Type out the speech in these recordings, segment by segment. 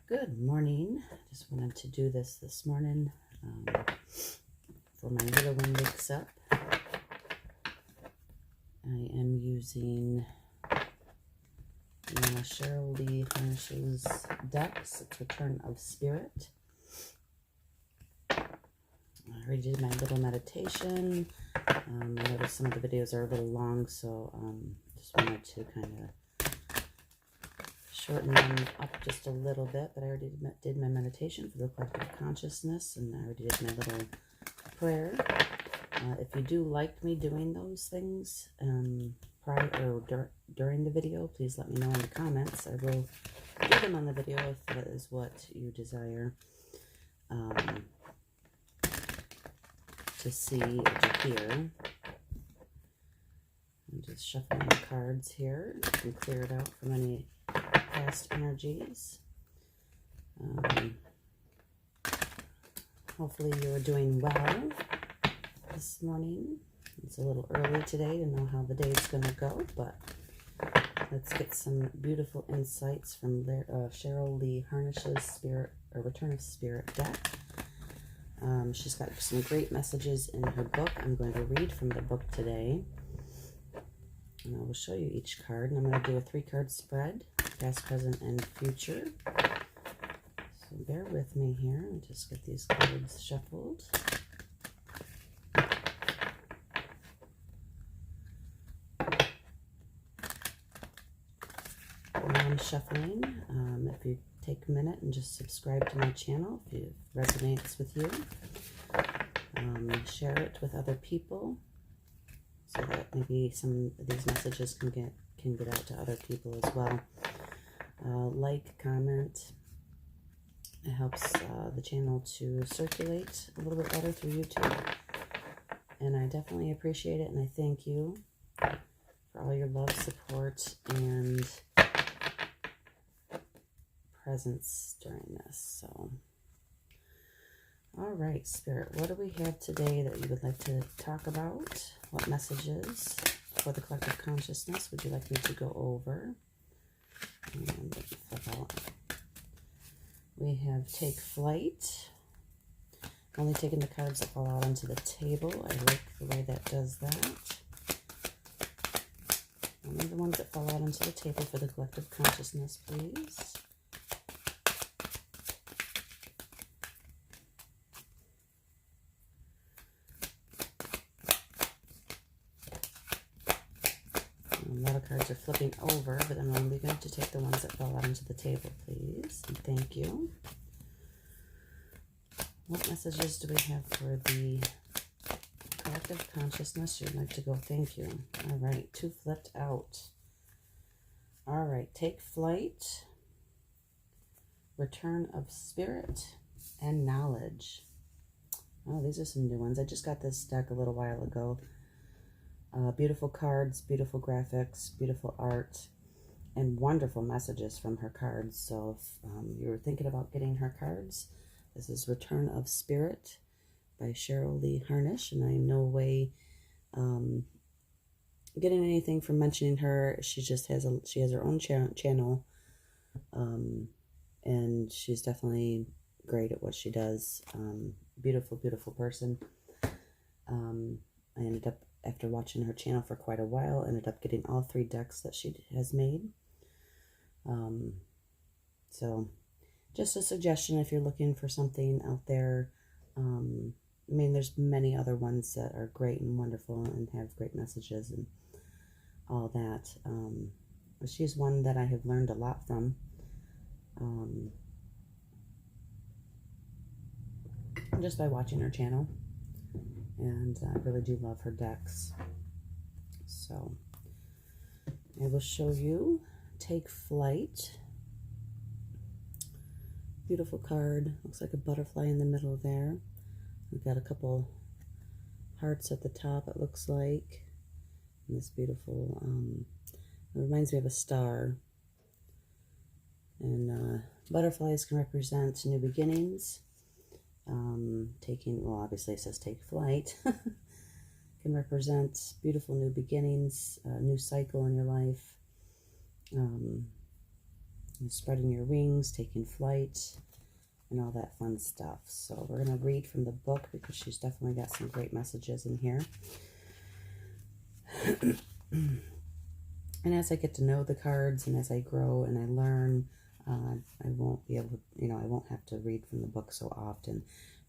Good morning. Just wanted to do this morning for my little one wakes up. I am using Cheryl Lee Harnish's decks. It's Return of Spirit. I already did my little meditation. I noticed some of the videos are a little long, so just wanted to kind of shorten them up just a little bit, but I already did my meditation for the collective consciousness, and I already did my little prayer. If you do like me doing those things prior or during the video, please let me know in the comments. I will do them on the video if that is what you desire to see or to hear. I'm just shuffling the cards here and clear it out from any past energies. Hopefully you're doing well this morning. It's a little early today to know how the day is going to go, but let's get some beautiful insights from Cheryl Lee Harnish's Spirit or Return of Spirit deck. She's got some great messages in her book. I'm going to read from the book today, and I will show you each card. And I'm going to do a 3-card spread, past, present, and future. So bear with me here and just get these cards shuffled. While I'm shuffling, if you take a minute and just subscribe to my channel if it resonates with you. Share it with other people so that maybe some of these messages can get out to other people as well. Like, comment. It helps the channel to circulate a little bit better through YouTube. And I definitely appreciate it, and I thank you for all your love, support, and presence during this. So, all right, Spirit, what do we have today that you would like to talk about? What messages for the collective consciousness would you like me to go over? And we have Take Flight. Only taking the cards that fall out onto the table. I like the way that does that. Only the ones that fall out onto the table for the collective consciousness, please. A lot of cards are flipping over, but I'm only going to take the ones that fall out onto the table, please. And thank you. What messages do we have for the collective consciousness you'd like to go? Thank you. All right, 2 flipped out. All right, Take Flight, Return of Spirit, and Knowledge. Oh, these are some new ones. I just got this deck a little while ago. Beautiful cards, beautiful graphics, beautiful art, and wonderful messages from her cards. So if you're thinking about getting her cards, this is Return of Spirit by Cheryl Lee Harnish, and I am no way getting anything from mentioning her. She just has her own channel, and she's definitely great at what she does. Beautiful, beautiful person. I ended up, after watching her channel for quite a while, ended up getting all 3 decks that she has made. So just a suggestion if you're looking for something out there. I mean, there's many other ones that are great and wonderful and have great messages and all that. But she's one that I have learned a lot from. Just by watching her channel. And I really do love her decks. So I will show you Take Flight. Beautiful card. Looks like a butterfly in the middle there. We've got a couple hearts at the top, it looks like. And this beautiful, it reminds me of a star. And butterflies can represent new beginnings. Well, obviously it says Take Flight. Can represent beautiful new beginnings, a new cycle in your life. and spreading your wings, taking flight, and all that fun stuff. So we're going to read from the book because she's definitely got some great messages in here. And as I get to know the cards and as I grow and I learn, I won't be able to, I won't have to read from the book so often.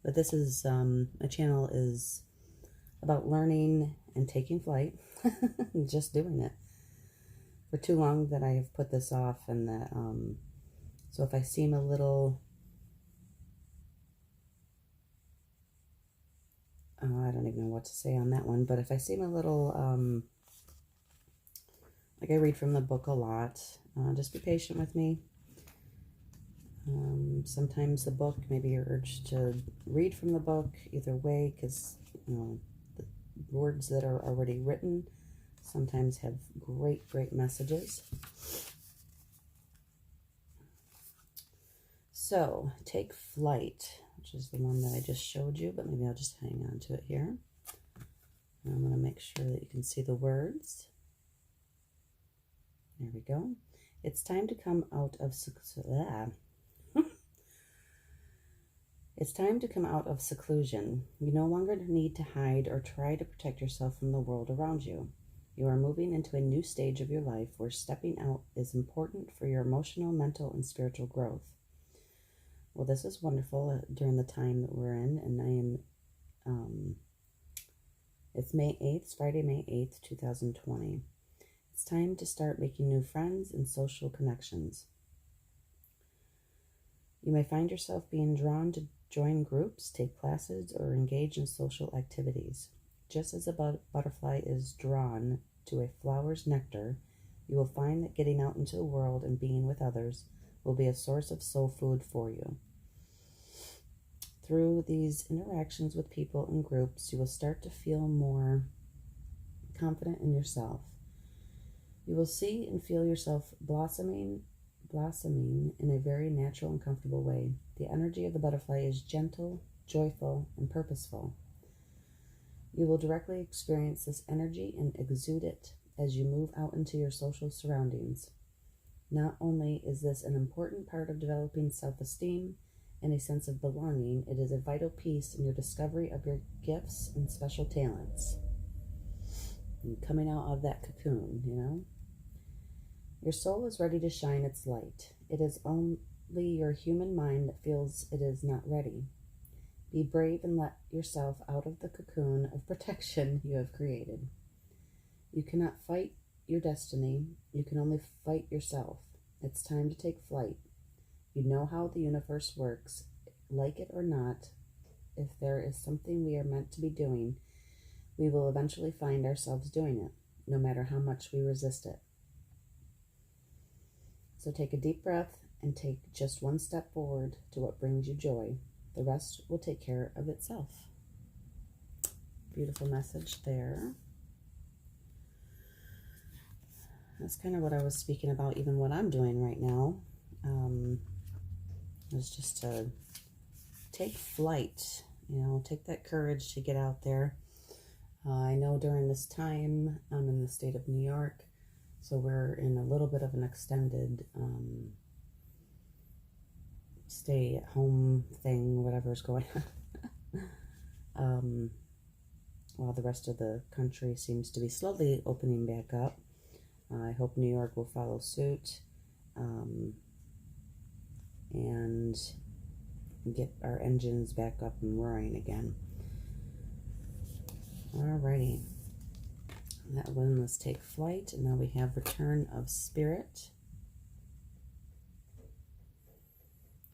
But this is, my channel is about learning and taking flight, and just doing it. For too long that I have put this off, and that, so if I seem a little, I don't even know what to say on that one, but if I seem a little, like I read from the book a lot, just be patient with me. Sometimes the book, maybe you're urged to read from the book, either way, because, the words that are already written sometimes have great, great messages. So, Take Flight, which is the one that I just showed you, but maybe I'll just hang on to it here. And I'm going to make sure that you can see the words. There we go. It's time to come out of It's time to come out of seclusion. You no longer need to hide or try to protect yourself from the world around you. You are moving into a new stage of your life where stepping out is important for your emotional, mental, and spiritual growth. Well, this is wonderful during the time that we're in, and I am, it's May 8th, Friday, May 8th, 2020. It's time to start making new friends and social connections. You may find yourself being drawn to join groups, take classes, or engage in social activities. Just as a butterfly is drawn to a flower's nectar, you will find that getting out into the world and being with others will be a source of soul food for you. Through these interactions with people and groups, you will start to feel more confident in yourself. You will see and feel yourself blossoming in a very natural and comfortable way. The energy of the butterfly is gentle, joyful, and purposeful. You will directly experience this energy and exude it as you move out into your social surroundings. Not only is this an important part of developing self-esteem and a sense of belonging, it is a vital piece in your discovery of your gifts and special talents. And coming out of that cocoon, Your soul is ready to shine its light. It is only your human mind that feels it is not ready. Be brave and let yourself out of the cocoon of protection you have created. You cannot fight your destiny. You can only fight yourself. It's time to take flight. You know how the universe works. Like it or not, if there is something we are meant to be doing, we will eventually find ourselves doing it, no matter how much we resist it. So take a deep breath and take just one step forward to what brings you joy. The rest will take care of itself. Beautiful message there. That's kind of what I was speaking about, even what I'm doing right now. Is just to take flight, take that courage to get out there. I know during this time, I'm in the state of New York, so we're in a little bit of an extended stay-at-home thing, whatever's going on. While the rest of the country seems to be slowly opening back up. I hope New York will follow suit and get our engines back up and roaring again. Alrighty. That one was Take Flight, and now we have Return of Spirit.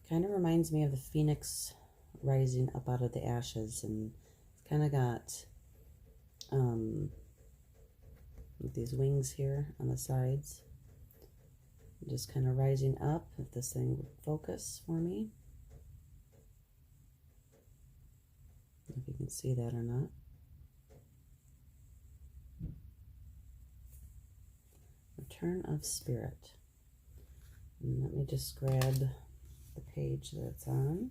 Kind of reminds me of the phoenix rising up out of the ashes, and it's kind of got these wings here on the sides, just kind of rising up. If this thing would focus for me, if you can see that or not. Return of Spirit. And let me just grab the page that it's on.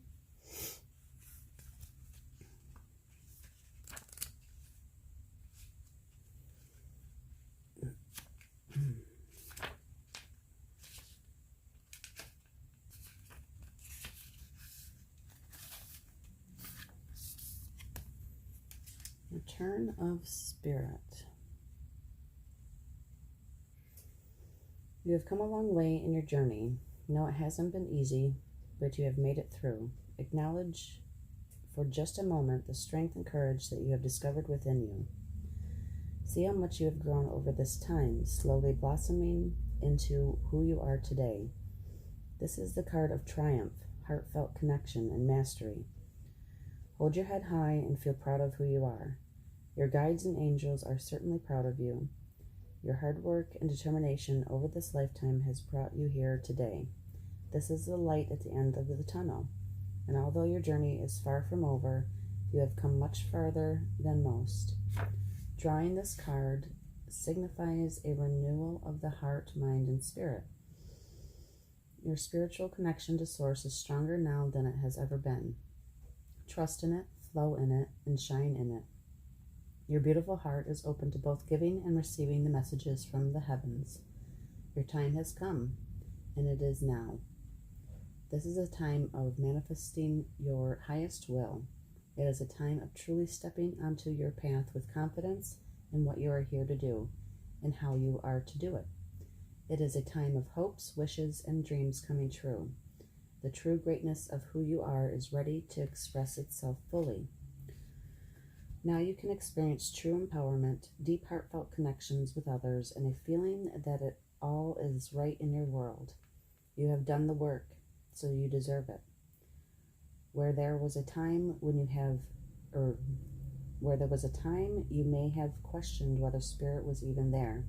Return of Spirit. You have come a long way in your journey. No, it hasn't been easy, but you have made it through. Acknowledge for just a moment the strength and courage that you have discovered within you. See how much you have grown over this time, slowly blossoming into who you are today. This is the card of triumph, heartfelt connection, and mastery. Hold your head high and feel proud of who you are. Your guides and angels are certainly proud of you. Your hard work and determination over this lifetime has brought you here today. This is the light at the end of the tunnel, and although your journey is far from over, you have come much farther than most. Drawing this card signifies a renewal of the heart, mind, and spirit. Your spiritual connection to Source is stronger now than it has ever been. Trust in it, flow in it, and shine in it. Your beautiful heart is open to both giving and receiving the messages from the heavens. Your time has come, and it is now. This is a time of manifesting your highest will. It is a time of truly stepping onto your path with confidence in what you are here to do and how you are to do it. It is a time of hopes, wishes, and dreams coming true. The true greatness of who you are is ready to express itself fully. Now you can experience true empowerment, deep heartfelt connections with others, and a feeling that it all is right in your world. You have done the work, so you deserve it. Where there was a time you may have questioned whether Spirit was even there.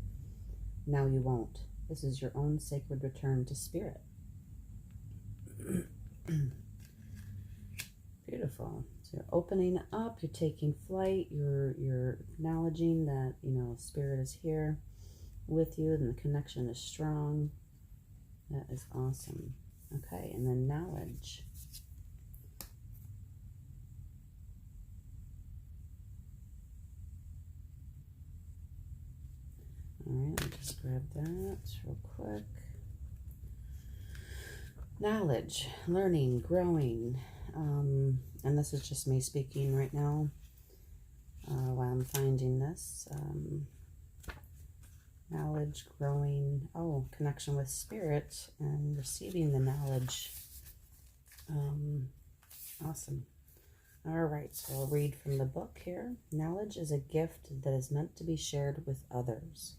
Now you won't. This is your own sacred return to Spirit. Beautiful. So you're opening up, you're taking flight, you're acknowledging that, Spirit is here with you and the connection is strong. That is awesome. Okay, and then knowledge. All right, let me just grab that real quick. Knowledge, learning, growing. And this is just me speaking right now while I'm finding this. Knowledge, growing, connection with Spirit and receiving the knowledge. Awesome. All right, so I'll read from the book here. Knowledge is a gift that is meant to be shared with others.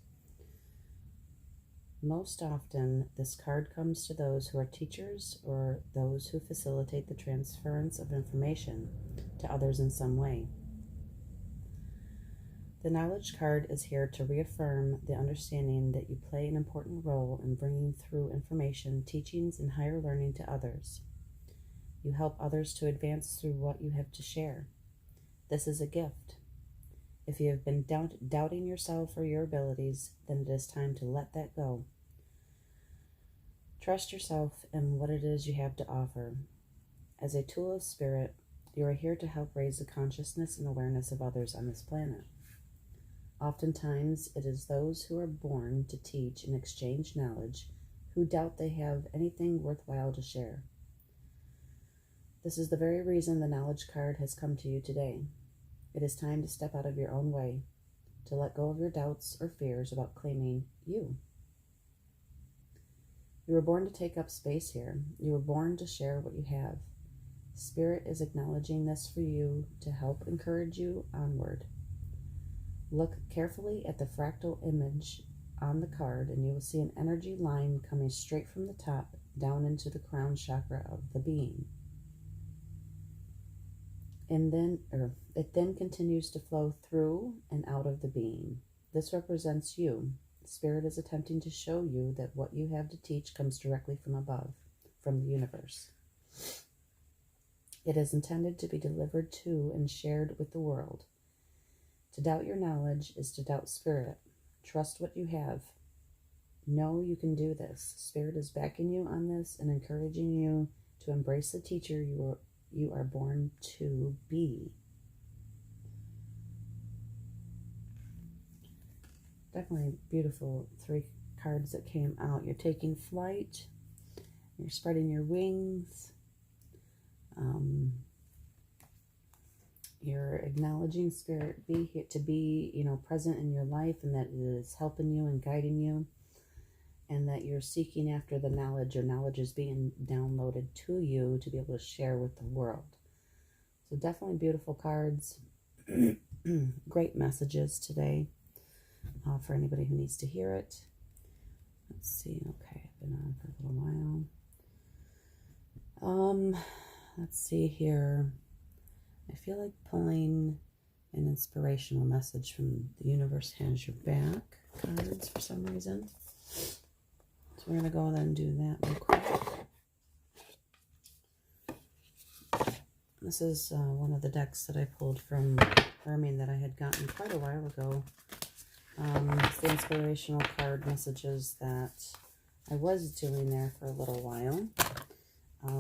Most often, this card comes to those who are teachers or those who facilitate the transference of information to others in some way. The knowledge card is here to reaffirm the understanding that you play an important role in bringing through information, teachings, and higher learning to others. You help others to advance through what you have to share. This is a gift. If you have been doubting yourself or your abilities, then it is time to let that go. Trust yourself and what it is you have to offer. As a tool of Spirit, you are here to help raise the consciousness and awareness of others on this planet. Oftentimes, it is those who are born to teach and exchange knowledge who doubt they have anything worthwhile to share. This is the very reason the knowledge card has come to you today. It is time to step out of your own way, to let go of your doubts or fears about claiming you. You were born to take up space here. You were born to share what you have. Spirit is acknowledging this for you to help encourage you onward. Look carefully at the fractal image on the card and you will see an energy line coming straight from the top down into the crown chakra of the being. And it then continues to flow through and out of the being. This represents you. Spirit is attempting to show you that what you have to teach comes directly from above, from the universe. It is intended to be delivered to and shared with the world. To doubt your knowledge is to doubt Spirit. Trust what you have. Know you can do this. Spirit is backing you on this and encouraging you to embrace the teacher you are born to be. Definitely beautiful 3 cards that came out. You're taking flight. You're spreading your wings. You're acknowledging Spirit be here to be, present in your life, and that it is helping you and guiding you, and that you're seeking after the knowledge, or knowledge is being downloaded to you to be able to share with the world. So definitely beautiful cards. Great messages today for anybody who needs to hear it. Let's see. Okay, I've been on for a little while. Let's see here. I feel like pulling an inspirational message from The Universe Has Your Back cards for some reason. So we're going to go ahead and do that real quick. This is one of the decks that I pulled from Hermine that I had gotten quite a while ago. It's the inspirational card messages that I was doing there for a little while,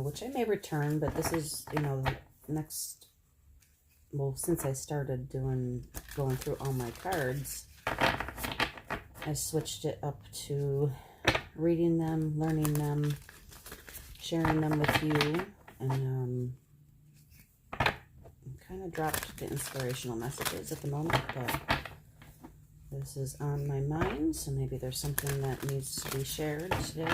which I may return, but this is, the next... Well, since I started going through all my cards, I switched it up to reading them, learning them, sharing them with you, and kind of dropped the inspirational messages at the moment, but this is on my mind, so maybe there's something that needs to be shared today.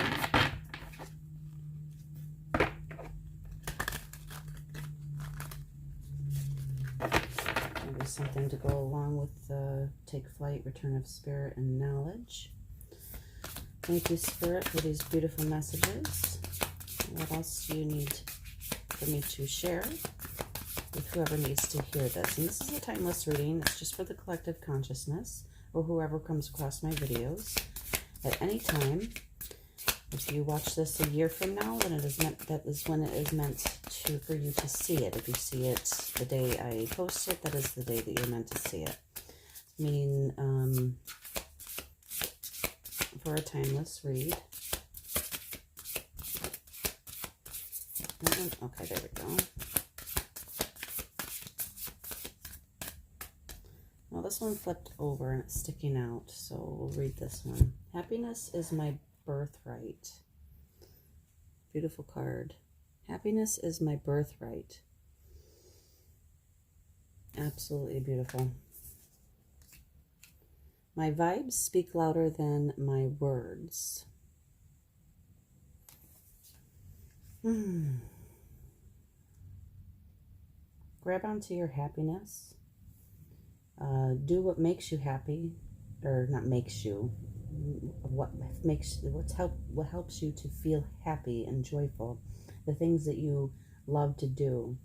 Something to go along with Take Flight, Return of Spirit, and Knowledge. Thank you, Spirit, for these beautiful messages. What else do you need for me to share with whoever needs to hear this? And this is a timeless reading. It's just for the collective consciousness, or whoever comes across my videos at any time. If you watch this a year from now, then that is when it is meant for you to see it. If you see it the day I post it, that is the day that you're meant to see it. Meaning, for a timeless read. Okay, there we go. Well, this one flipped over and it's sticking out, so we'll read this one. Happiness is my birthright. Beautiful card. Happiness is my birthright. Absolutely beautiful. My vibes speak louder than my words. Grab onto your happiness. Do what makes you happy, or not makes you. What helps you to feel happy and joyful, the things that you love to do,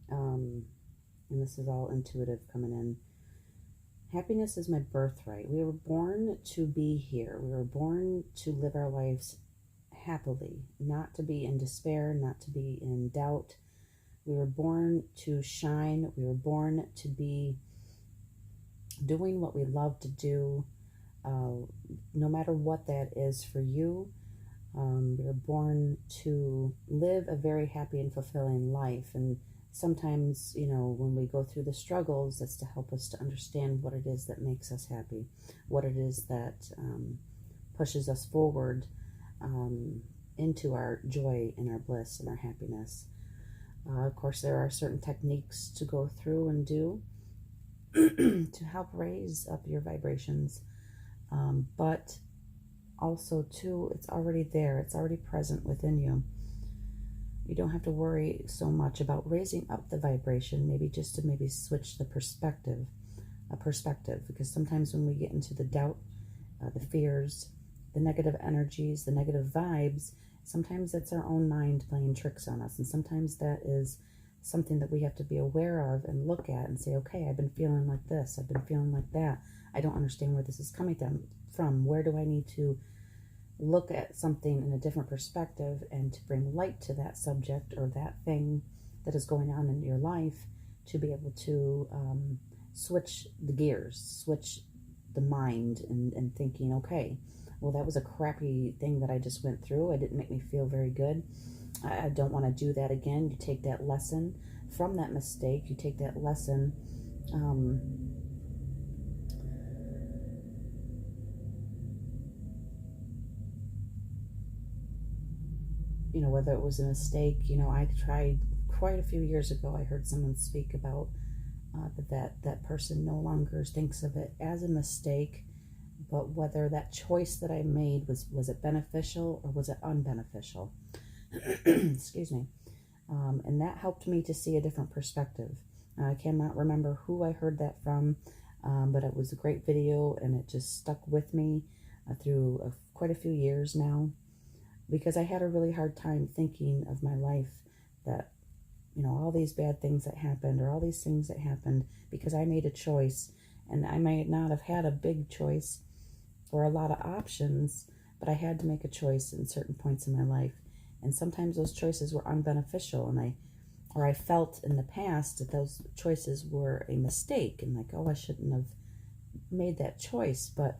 and this is all intuitive coming in. Happiness is my birthright. We were born to be here. We were born to live our lives happily, not to be in despair, not to be in doubt. We were born to shine. We were born to be doing what we love to do. No matter what that is for you, we were born to live a very happy and fulfilling life. And sometimes, when we go through the struggles, that's to help us to understand what it is that makes us happy, what it is that pushes us forward into our joy and our bliss and our happiness. Of course, there are certain techniques to go through and do to help raise up your vibrations. But also, too, it's already there. It's already present within you. You don't have to worry so much about raising up the vibration, maybe just to switch the perspective, because sometimes when we get into the doubt, the fears, the negative energies, the negative vibes, sometimes it's our own mind playing tricks on us. And sometimes that is something that we have to be aware of and look at and say, okay, I've been feeling like this. I've been feeling like that. I don't understand where this is coming from. Where do I need to look at something in a different perspective and to bring light to that subject or that thing that is going on in your life, to be able to switch the gears, switch the mind and thinking, okay, well, that was a crappy thing that I just went through. It didn't make me feel very good. I don't want to do that again. You take that lesson from that mistake. You take that lesson whether it was a mistake. I tried quite a few years ago, I heard someone speak about that person no longer thinks of it as a mistake, but whether that choice that I made was it beneficial or was it unbeneficial? Excuse me. And that helped me to see a different perspective. I cannot remember who I heard that from, but it was a great video, and it just stuck with me through quite a few years now, because I had a really hard time thinking of my life that, all these bad things that happened, or all these things that happened because I made a choice, and I might not have had a big choice or a lot of options, but I had to make a choice in certain points in my life. And sometimes those choices were unbeneficial, and I felt in the past that those choices were a mistake, and like, oh, I shouldn't have made that choice. But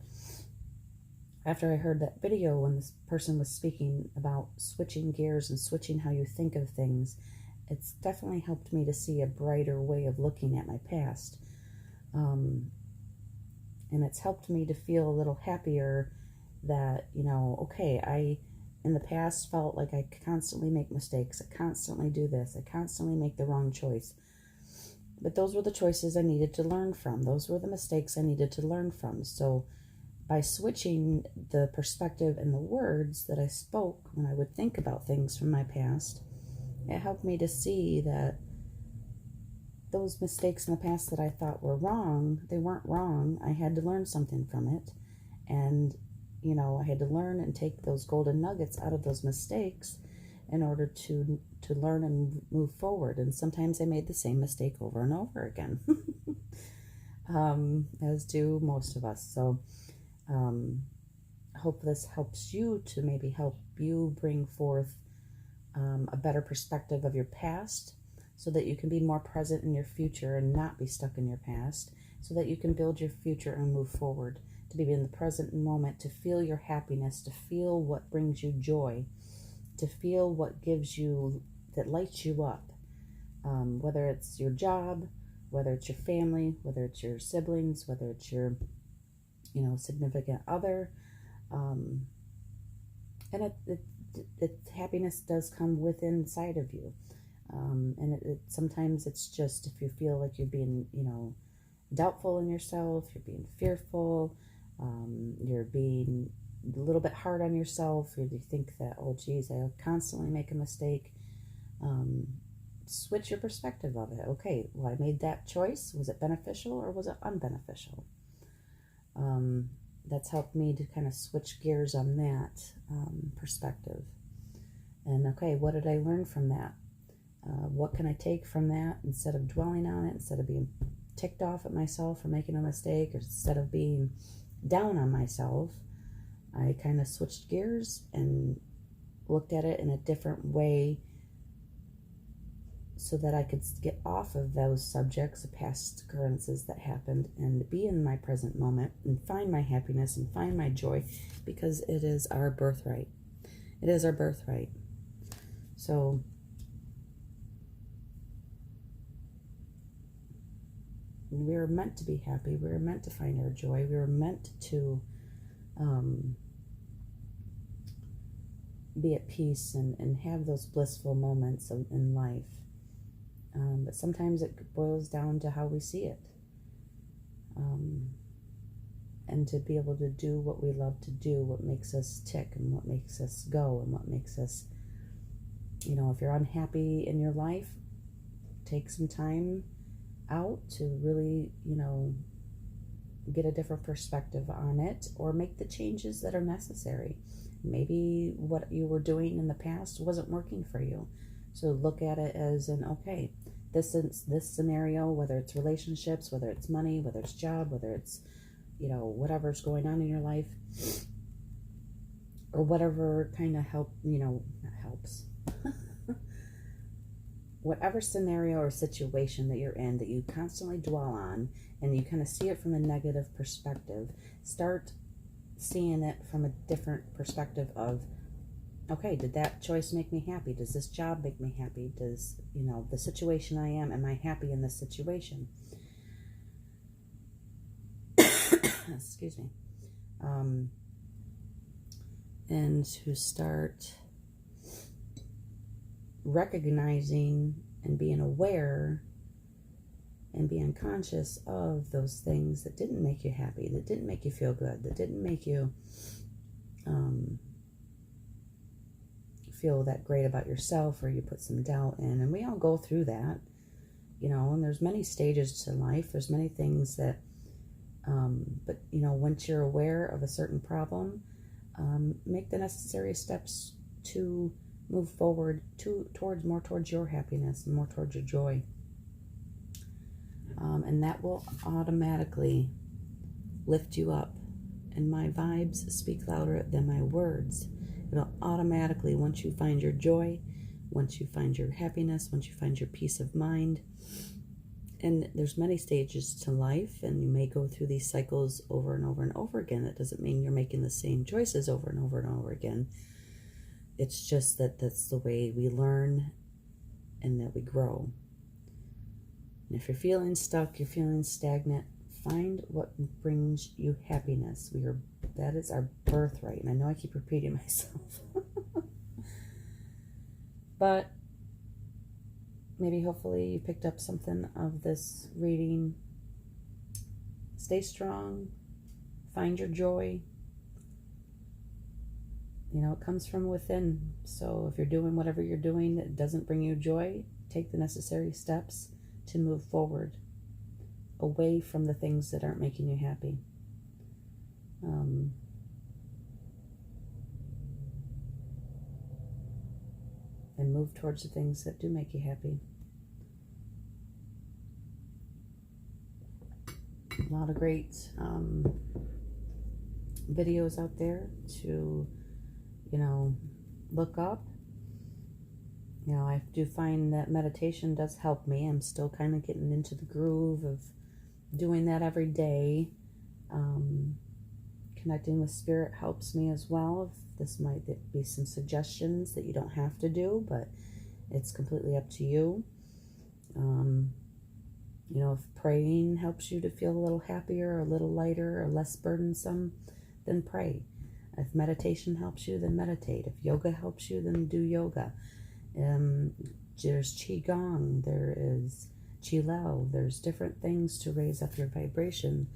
after I heard that video when this person was speaking about switching gears and switching how you think of things, it's definitely helped me to see a brighter way of looking at my past. And it's helped me to feel a little happier that, okay, I in the past felt like I constantly make mistakes. I constantly do this. I constantly make the wrong choice. But those were the choices I needed to learn from. Those were the mistakes I needed to learn from. So by switching the perspective and the words that I spoke when I would think about things from my past, it helped me to see that those mistakes in the past that I thought were wrong, they weren't wrong. I had to learn something from it. And, I had to learn and take those golden nuggets out of those mistakes in order to learn and move forward. And sometimes I made the same mistake over and over again, as do most of us. So I hope this helps you to maybe help you bring forth a better perspective of your past, so that you can be more present in your future and not be stuck in your past, so that you can build your future and move forward, to be in the present moment, to feel your happiness, to feel what brings you joy, to feel what gives you, that lights you up, whether it's your job, whether it's your family, whether it's your siblings, whether it's your, significant other. And happiness does come within inside of you. And sometimes it's just if you feel like you're being, doubtful in yourself, you're being fearful, you're being a little bit hard on yourself, or you think that, oh geez, I constantly make a mistake. Switch your perspective of it. Okay, well, I made that choice. Was it beneficial or was it unbeneficial? That's helped me to kind of switch gears on that perspective. And okay, what did I learn from that? What can I take from that instead of dwelling on it, instead of being ticked off at myself for making a mistake, or instead of being down on myself? I kind of switched gears and looked at it in a different way, so that I could get off of those subjects, the past occurrences that happened, and be in my present moment and find my happiness and find my joy, because it is our birthright. It is our birthright. So we were meant to be happy. We were meant to find our joy. We were meant to be at peace and have those blissful moments in life. But sometimes it boils down to how we see it. And to be able to do what we love to do, what makes us tick and what makes us go and what makes us, if you're unhappy in your life, take some time out to really, get a different perspective on it, or make the changes that are necessary. Maybe what you were doing in the past wasn't working for you. So look at it as okay, this scenario, whether it's relationships, whether it's money, whether it's job, whether it's, whatever's going on in your life, or whatever kind of helps. Whatever scenario or situation that you're in that you constantly dwell on, and you kind of see it from a negative perspective, start seeing it from a different perspective of, okay, did that choice make me happy? Does this job make me happy? Does, the situation am I happy in this situation? Excuse me. And to start recognizing and being aware and be unconscious of those things that didn't make you happy, that didn't make you feel good, that didn't make you feel that great about yourself, or you put some doubt in. And we all go through that, you know, and there's many stages to life. There's many things that, but, you know, once you're aware of a certain problem, make the necessary steps to move forward towards your happiness and more towards your joy. And that will automatically lift you up. And my vibes speak louder than my words. It'll automatically, once you find your joy, once you find your happiness, once you find your peace of mind, and there's many stages to life, and you may go through these cycles over and over and over again. That doesn't mean you're making the same choices over and over and over again. It's just that that's the way we learn and that we grow. And if you're feeling stuck, you're feeling stagnant, find what brings you happiness. That is our birthright. And I know I keep repeating myself. But maybe hopefully you picked up something of this reading. Stay strong. Find your joy. You know, it comes from within. So if you're doing whatever you're doing that doesn't bring you joy, take the necessary steps to move forward, away from the things that aren't making you happy. And move towards the things that do make you happy. A lot of great videos out there to, you know, look up. You know, I do find that meditation does help me. I'm still kind of getting into the groove of doing that every day. Connecting with spirit helps me as well. This might be some suggestions that you don't have to do, but it's completely up to you. You know, if praying helps you to feel a little happier, or a little lighter, or less burdensome, then pray. If meditation helps you, then meditate. If yoga helps you, then do yoga. There's Qigong, there is Qilao, there's different things to raise up your vibration,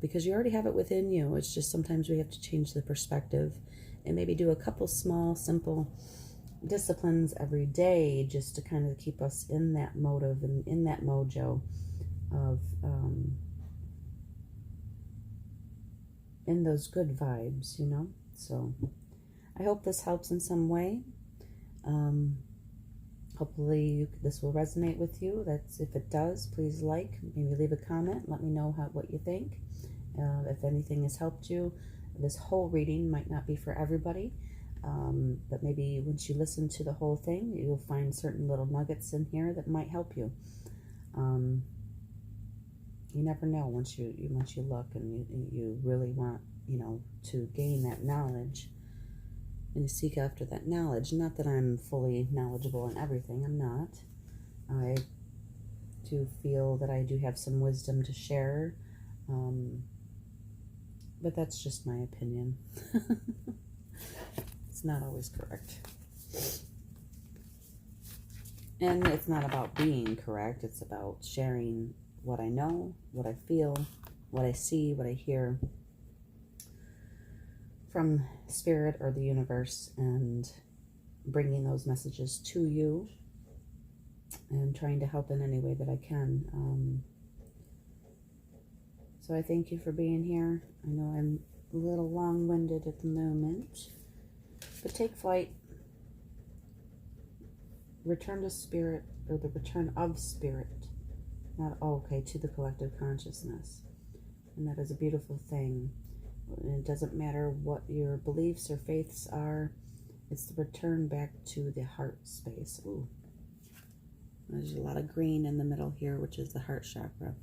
because you already have it within you. It's just sometimes we have to change the perspective and maybe do a couple small, simple disciplines every day just to kind of keep us in that motive and in that mojo of, in those good vibes, you know. So I hope this helps in some way. Hopefully this will resonate with you. If it does, please maybe leave a comment. Let me know what you think. If anything has helped you. This whole reading might not be for everybody, but maybe once you listen to the whole thing, you'll find certain little nuggets in here that might help you. You never know once you look and you really want, you know, to gain that knowledge. And to seek after that knowledge. Not that I'm fully knowledgeable in everything. I'm not. I do feel that I do have some wisdom to share. But that's just my opinion. It's not always correct. And it's not about being correct. It's about sharing what I know, what I feel, what I see, what I hear from spirit or the universe, and bringing those messages to you and trying to help in any way that I can. So I thank you for being here. I know I'm a little long-winded at the moment, but take flight. Return to spirit, or the return of spirit. To the collective consciousness. And that is a beautiful thing. And it doesn't matter what your beliefs or faiths are. It's the return back to the heart space. Ooh. There's a lot of green in the middle here, which is the heart chakra.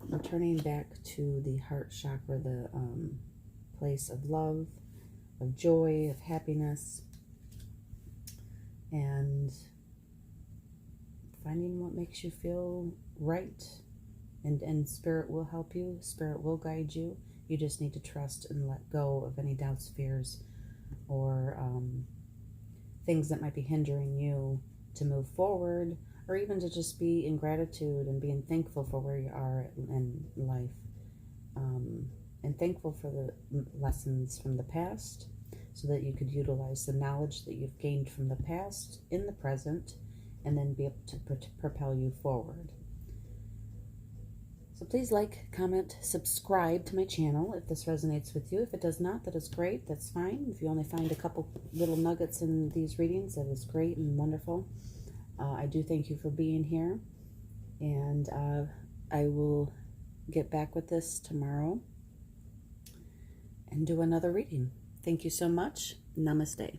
Returning back to the heart chakra, the place of love, of joy, of happiness, and finding what makes you feel right. And spirit will help you. Spirit will guide you. You just need to trust and let go of any doubts, fears, or things that might be hindering you to move forward, or even to just be in gratitude and being thankful for where you are in life, and thankful for the lessons from the past, so that you could utilize the knowledge that you've gained from the past in the present, and then be able to propel you forward. So please like, comment, subscribe to my channel if this resonates with you. If it does not, that is great. That's fine. If you only find a couple little nuggets in these readings, that is great and wonderful. I do thank you for being here, and I will get back with this tomorrow and do another reading. Thank you so much. Namaste.